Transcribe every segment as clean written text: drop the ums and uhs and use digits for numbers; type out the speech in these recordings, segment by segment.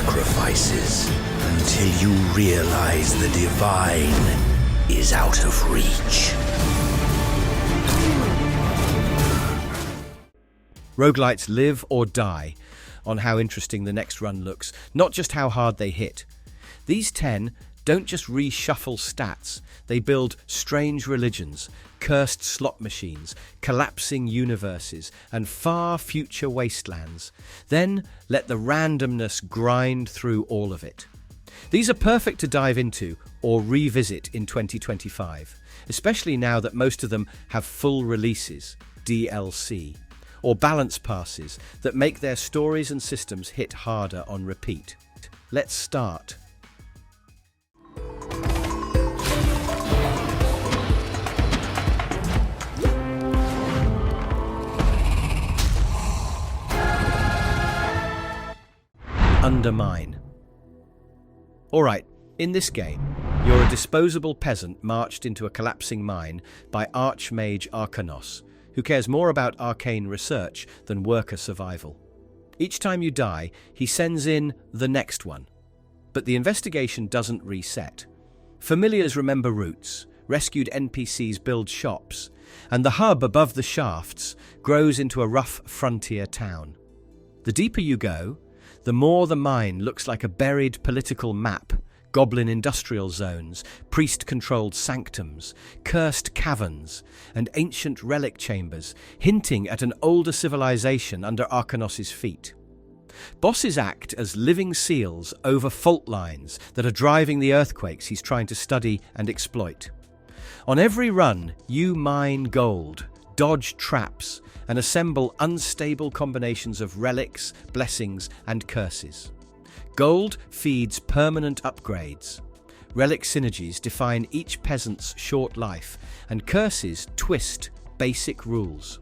sacrifices until you realize the divine is out of reach. Roguelites live or die on how interesting the next run looks, not just how hard they hit. These 10 don't just reshuffle stats, they build strange religions, cursed slot machines, collapsing universes, and far future wastelands. Then let the randomness grind through all of it. These are perfect to dive into or revisit in 2025, especially now that most of them have full releases, DLC, or balance passes that make their stories and systems hit harder on repeat. Let's start. UnderMine. Alright, in this game, you're a disposable peasant marched into a collapsing mine by Archmage Arcanos, who cares more about arcane research than worker survival. Each time you die, he sends in the next one. But the investigation doesn't reset. Familiars remember routes, rescued NPCs build shops, and the hub above the shafts grows into a rough frontier town. The deeper you go, the more the mine looks like a buried political map, goblin industrial zones, priest-controlled sanctums, cursed caverns, and ancient relic chambers, hinting at an older civilization under Arcanos' feet. Bosses act as living seals over fault lines that are driving the earthquakes he's trying to study and exploit. On every run, you mine gold, dodge traps, and assemble unstable combinations of relics, blessings, and curses. Gold feeds permanent upgrades. Relic synergies define each peasant's short life, and curses twist basic rules.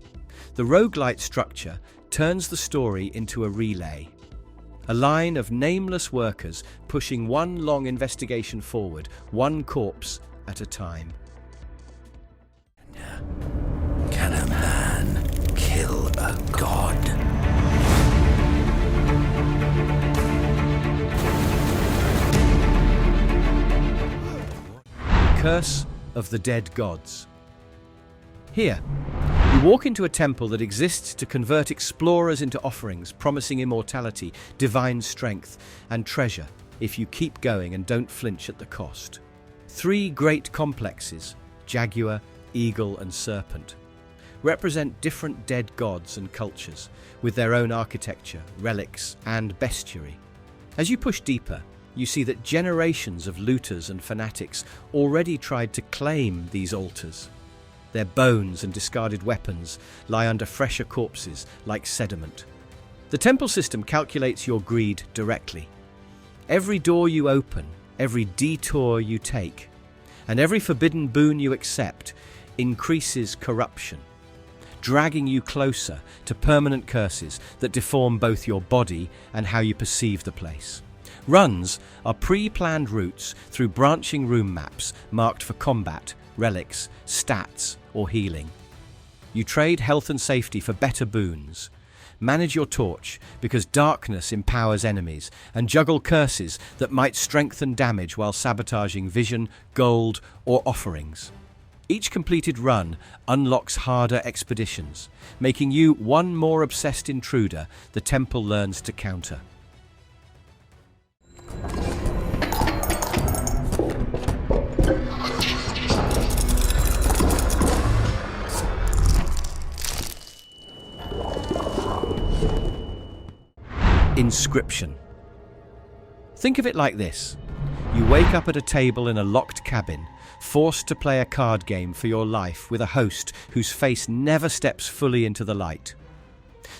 The roguelite structure turns the story into a relay. A line of nameless workers pushing one long investigation forward, one corpse at a time. Can a man kill a god? Curse of the Dead Gods. Here, you walk into a temple that exists to convert explorers into offerings, promising immortality, divine strength, and treasure if you keep going and don't flinch at the cost. 3 great complexes, Jaguar, Eagle, and Serpent, represent different dead gods and cultures, with their own architecture, relics, and bestiary. As you push deeper, you see that generations of looters and fanatics already tried to claim these altars. Their bones and discarded weapons lie under fresher corpses like sediment. The temple system calculates your greed directly. Every door you open, every detour you take, and every forbidden boon you accept increases corruption, dragging you closer to permanent curses that deform both your body and how you perceive the place. Runs are pre-planned routes through branching room maps marked for combat, relics, stats, or healing. You trade health and safety for better boons. Manage your torch because darkness empowers enemies, and juggle curses that might strengthen damage while sabotaging vision, gold, or offerings. Each completed run unlocks harder expeditions, making you one more obsessed intruder the temple learns to counter. Inscryption. Think of it like this. You wake up at a table in a locked cabin, forced to play a card game for your life with a host whose face never steps fully into the light.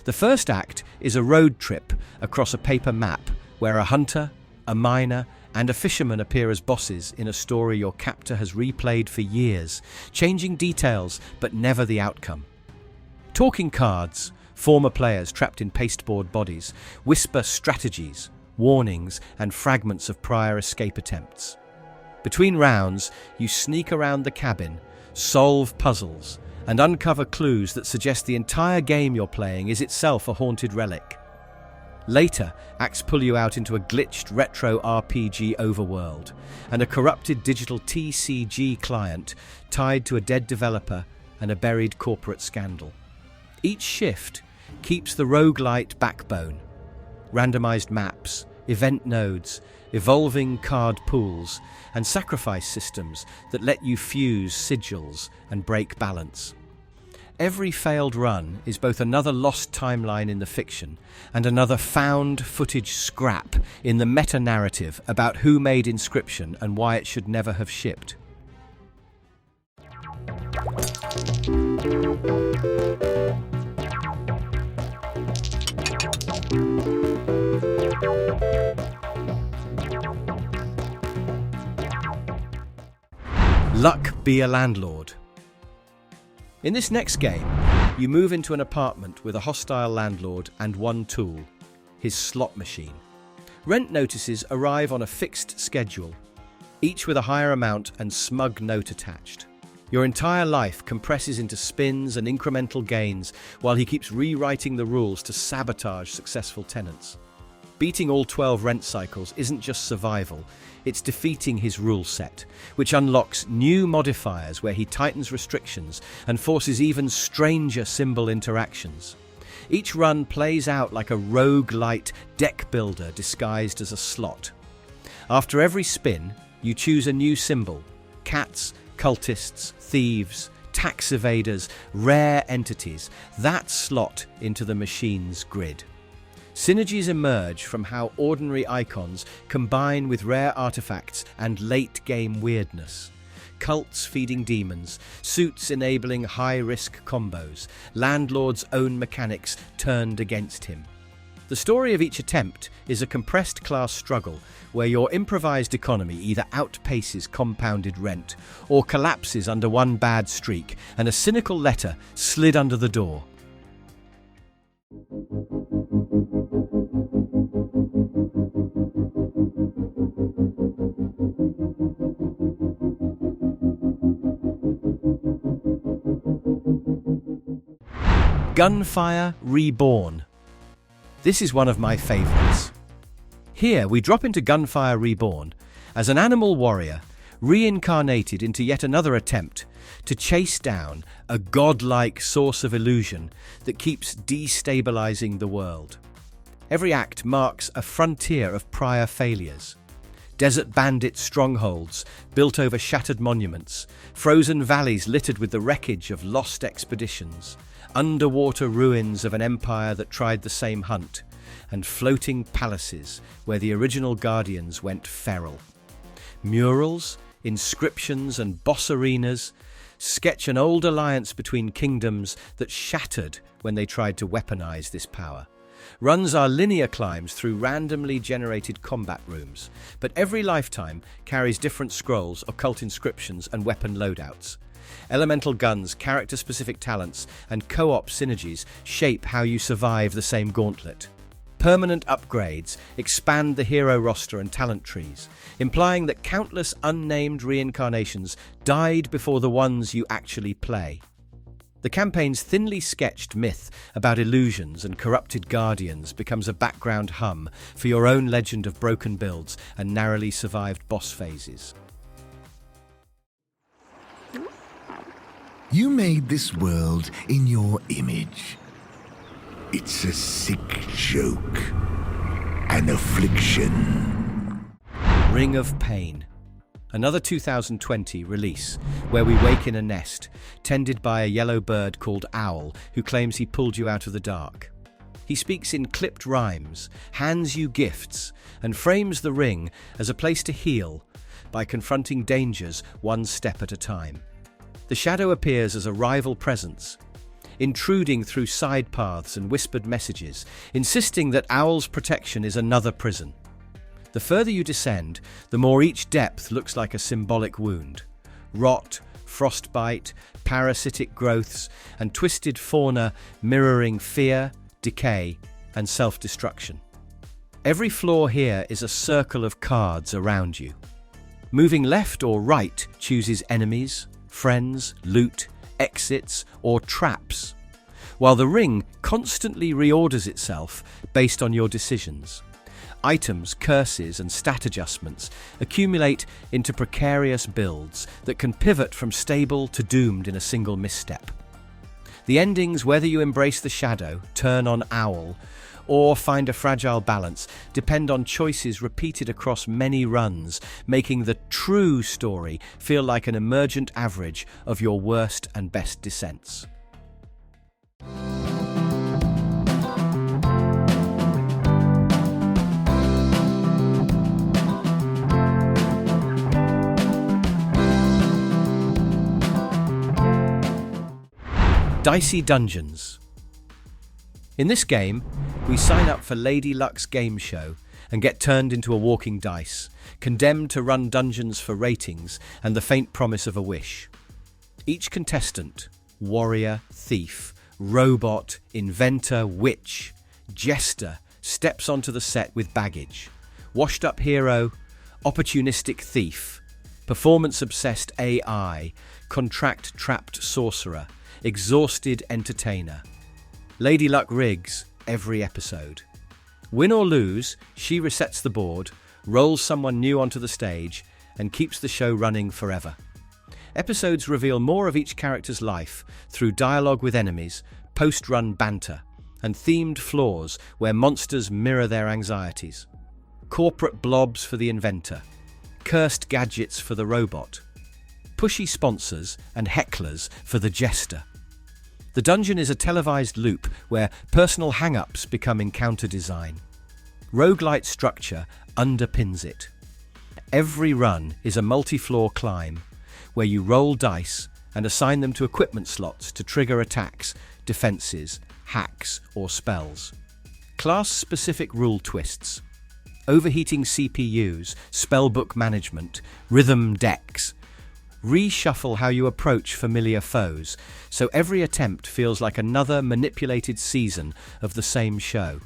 The first act is a road trip across a paper map where a hunter, a miner, and a fisherman appear as bosses in a story your captor has replayed for years, changing details but never the outcome. Talking cards, former players trapped in pasteboard bodies, whisper strategies, warnings, and fragments of prior escape attempts. Between rounds, you sneak around the cabin, solve puzzles, and uncover clues that suggest the entire game you're playing is itself a haunted relic. Later, acts pull you out into a glitched retro RPG overworld and a corrupted digital TCG client tied to a dead developer and a buried corporate scandal. Each shift keeps the roguelite backbone: randomized maps, event nodes, evolving card pools, and sacrifice systems that let you fuse sigils and break balance. Every failed run is both another lost timeline in the fiction and another found footage scrap in the meta-narrative about who made Inscryption and why it should never have shipped. Luck be a landlord. In this next game, you move into an apartment with a hostile landlord and one tool, his slot machine. Rent notices arrive on a fixed schedule, each with a higher amount and smug note attached. Your entire life compresses into spins and incremental gains while he keeps rewriting the rules to sabotage successful tenants. Beating all 12 rent cycles isn't just survival, it's defeating his rule set, which unlocks new modifiers where he tightens restrictions and forces even stranger symbol interactions. Each run plays out like a roguelite deck builder disguised as a slot. After every spin, you choose a new symbol: cats, cultists, thieves, tax evaders, rare entities that slot into the machine's grid. Synergies emerge from how ordinary icons combine with rare artifacts and late-game weirdness. Cults feeding demons, suits enabling high-risk combos, Landlord's own mechanics turned against him. The story of each attempt is a compressed class struggle where your improvised economy either outpaces compounded rent or collapses under one bad streak and a cynical letter slid under the door. Gunfire Reborn. This is one of my favourites. Here we drop into Gunfire Reborn as an animal warrior reincarnated into yet another attempt to chase down a godlike source of illusion that keeps destabilizing the world. Every act marks a frontier of prior failures. Desert bandit strongholds built over shattered monuments, frozen valleys littered with the wreckage of lost expeditions, underwater ruins of an empire that tried the same hunt, and floating palaces where the original guardians went feral. Murals, inscriptions, and boss arenas sketch an old alliance between kingdoms that shattered when they tried to weaponize this power. Runs are linear climbs through randomly generated combat rooms, but every lifetime carries different scrolls, occult inscriptions, and weapon loadouts. Elemental guns, character-specific talents, and co-op synergies shape how you survive the same gauntlet. Permanent upgrades expand the hero roster and talent trees, implying that countless unnamed reincarnations died before the ones you actually play. The campaign's thinly sketched myth about illusions and corrupted guardians becomes a background hum for your own legend of broken builds and narrowly survived boss phases. You made this world in your image. It's a sick joke. An affliction. Ring of Pain. Another 2020 release, where we wake in a nest, tended by a yellow bird called Owl, who claims he pulled you out of the dark. He speaks in clipped rhymes, hands you gifts, and frames the ring as a place to heal by confronting dangers one step at a time. The shadow appears as a rival presence, intruding through side paths and whispered messages, insisting that Owl's protection is another prison. The further you descend, the more each depth looks like a symbolic wound. Rot, frostbite, parasitic growths, and twisted fauna mirroring fear, decay, and self-destruction. Every floor here is a circle of cards around you. Moving left or right chooses enemies, friends, loot, exits, or traps. while the ring constantly reorders itself based on your decisions. Items, curses, and stat adjustments accumulate into precarious builds that can pivot from stable to doomed in a single misstep. The endings, whether you embrace the shadow, turn on owl, or find a fragile balance, depend on choices repeated across many runs, making the true story feel like an emergent average of your worst and best descents. Dicey Dungeons. In this game, we sign up for Lady Luck's game show and get turned into a walking dice, condemned to run dungeons for ratings and the faint promise of a wish. Each contestant, warrior, thief, robot, inventor, witch, jester, steps onto the set with baggage. Washed-up hero, opportunistic thief, performance-obsessed AI, contract-trapped sorcerer, exhausted entertainer. Lady Luck rigs every episode. Win or lose, she resets the board, rolls someone new onto the stage, and keeps the show running forever. Episodes reveal more of each character's life through dialogue with enemies, post-run banter, and themed floors where monsters mirror their anxieties. Corporate blobs for the inventor, cursed gadgets for the robot, pushy sponsors and hecklers for the jester. The dungeon is a televised loop where personal hang-ups become encounter design. Roguelite structure underpins it. Every run is a multi-floor climb where you roll dice and assign them to equipment slots to trigger attacks, defenses, hacks, or spells. Class-specific rule twists. Overheating CPUs, spellbook management, rhythm decks. Reshuffle how you approach familiar foes, so every attempt feels like another manipulated season of the same show.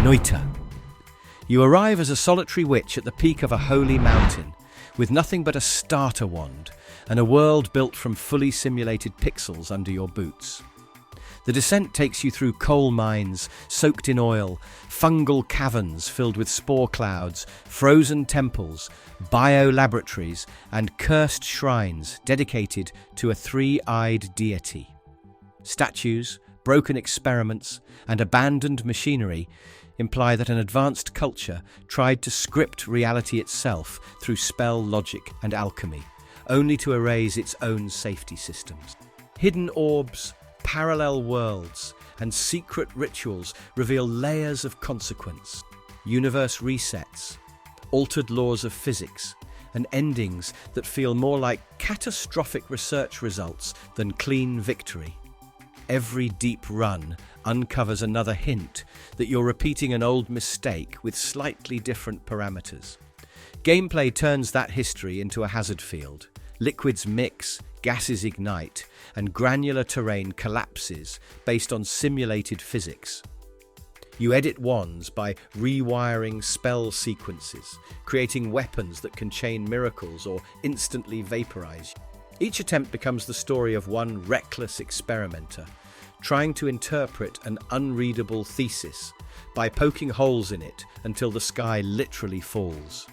Noita. You arrive as a solitary witch at the peak of a holy mountain, with nothing but a starter wand and a world built from fully simulated pixels under your boots. The descent takes you through coal mines soaked in oil, fungal caverns filled with spore clouds, frozen temples, bio-laboratories, and cursed shrines dedicated to a three-eyed deity. Statues, broken experiments, and abandoned machinery imply that an advanced culture tried to script reality itself through spell logic and alchemy, only to erase its own safety systems. Hidden orbs, parallel worlds, and secret rituals reveal layers of consequence. Universe resets, altered laws of physics, and endings that feel more like catastrophic research results than clean victory. Every deep run uncovers another hint that you're repeating an old mistake with slightly different parameters. Gameplay turns that history into a hazard field. Liquids mix, gases ignite, and granular terrain collapses based on simulated physics. You edit wands by rewiring spell sequences, creating weapons that can chain miracles or instantly vaporize you. Each attempt becomes the story of one reckless experimenter, trying to interpret an unreadable thesis by poking holes in it until the sky literally falls.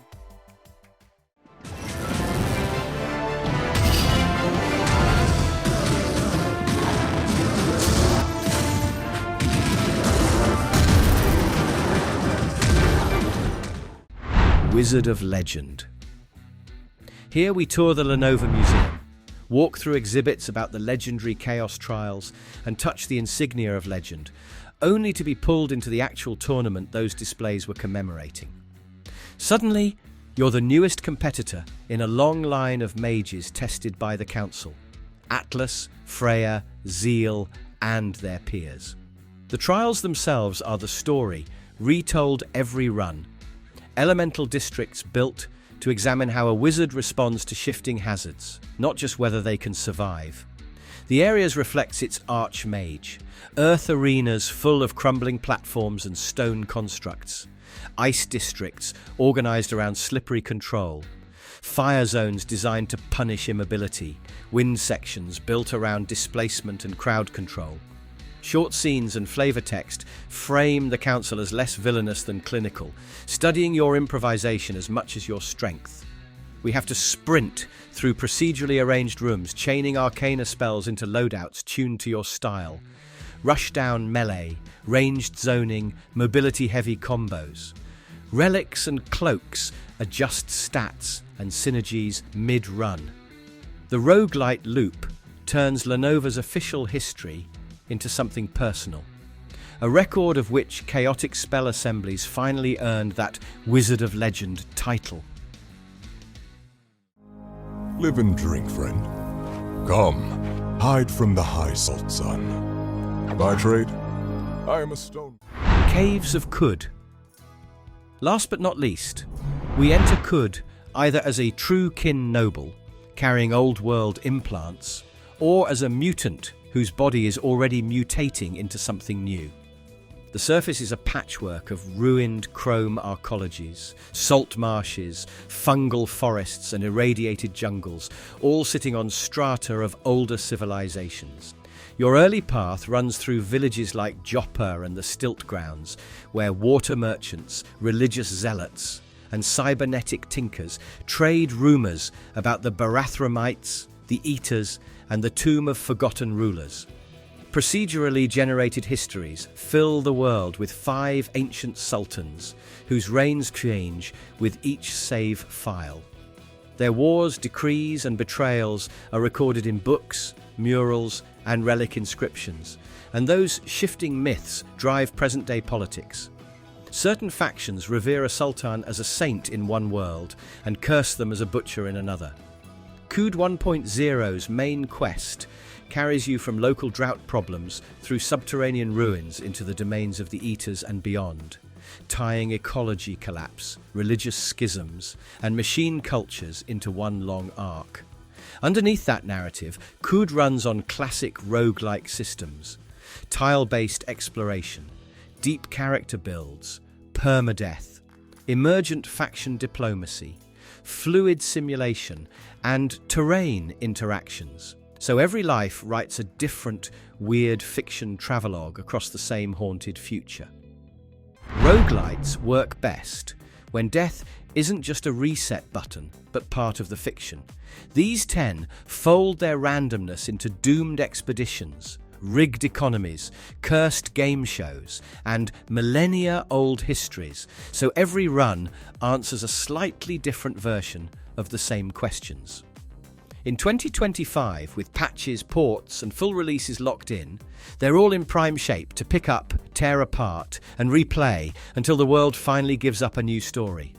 Wizard of Legend. Here we tour the Lenovo Museum, walk through exhibits about the legendary Chaos Trials, and touch the insignia of legend, only to be pulled into the actual tournament those displays were commemorating. Suddenly, you're the newest competitor in a long line of mages tested by the Council: Atlas, Freya, Zeal, and their peers. The trials themselves are the story, retold every run. Elemental districts built to examine how a wizard responds to shifting hazards, not just whether they can survive. The areas reflects its archmage. Earth arenas full of crumbling platforms and stone constructs. Ice districts organised around slippery control. Fire zones designed to punish immobility. Wind sections built around displacement and crowd control. Short scenes and flavour text frame the council as less villainous than clinical, studying your improvisation as much as your strength. We have to sprint through procedurally arranged rooms, chaining arcana spells into loadouts tuned to your style. Rushdown melee, ranged zoning, mobility-heavy combos. Relics and cloaks adjust stats and synergies mid-run. The roguelite loop turns Lenovo's official history into something personal, a record of which chaotic spell assemblies finally earned that Wizard of Legend title. Live and drink, friend. Come, hide from the high salt sun. By trade, I am a stone. Caves of Kud. Last but not least, we enter Kud either as a true kin noble, carrying old-world implants, or as a mutant whose body is already mutating into something new. The surface is a patchwork of ruined chrome arcologies, salt marshes, fungal forests and irradiated jungles, all sitting on strata of older civilizations. Your early path runs through villages like Joppa and the Stilt Grounds, where water merchants, religious zealots, and cybernetic tinkers trade rumours about the Barathramites, the Eaters, and the Tomb of Forgotten Rulers. Procedurally generated histories fill the world with 5 ancient sultans, whose reigns change with each save file. Their wars, decrees, and betrayals are recorded in books, murals, and relic inscriptions, and those shifting myths drive present-day politics. Certain factions revere a sultan as a saint in one world and curse them as a butcher in another. Kud 1.0's main quest carries you from local drought problems through subterranean ruins into the domains of the Eaters and beyond, tying ecology collapse, religious schisms, and machine cultures into one long arc. Underneath that narrative, Kud runs on classic roguelike systems: tile-based exploration, deep character builds, permadeath, emergent faction diplomacy, fluid simulation, and terrain interactions. So every life writes a different, weird fiction travelogue across the same haunted future. Roguelites work best when death isn't just a reset button, but part of the fiction. These 10 fold their randomness into doomed expeditions, rigged economies, cursed game shows, and millennia-old histories, so every run answers a slightly different version of the same questions. In 2025, with patches, ports, and full releases locked in, they're all in prime shape to pick up, tear apart, and replay until the world finally gives up a new story.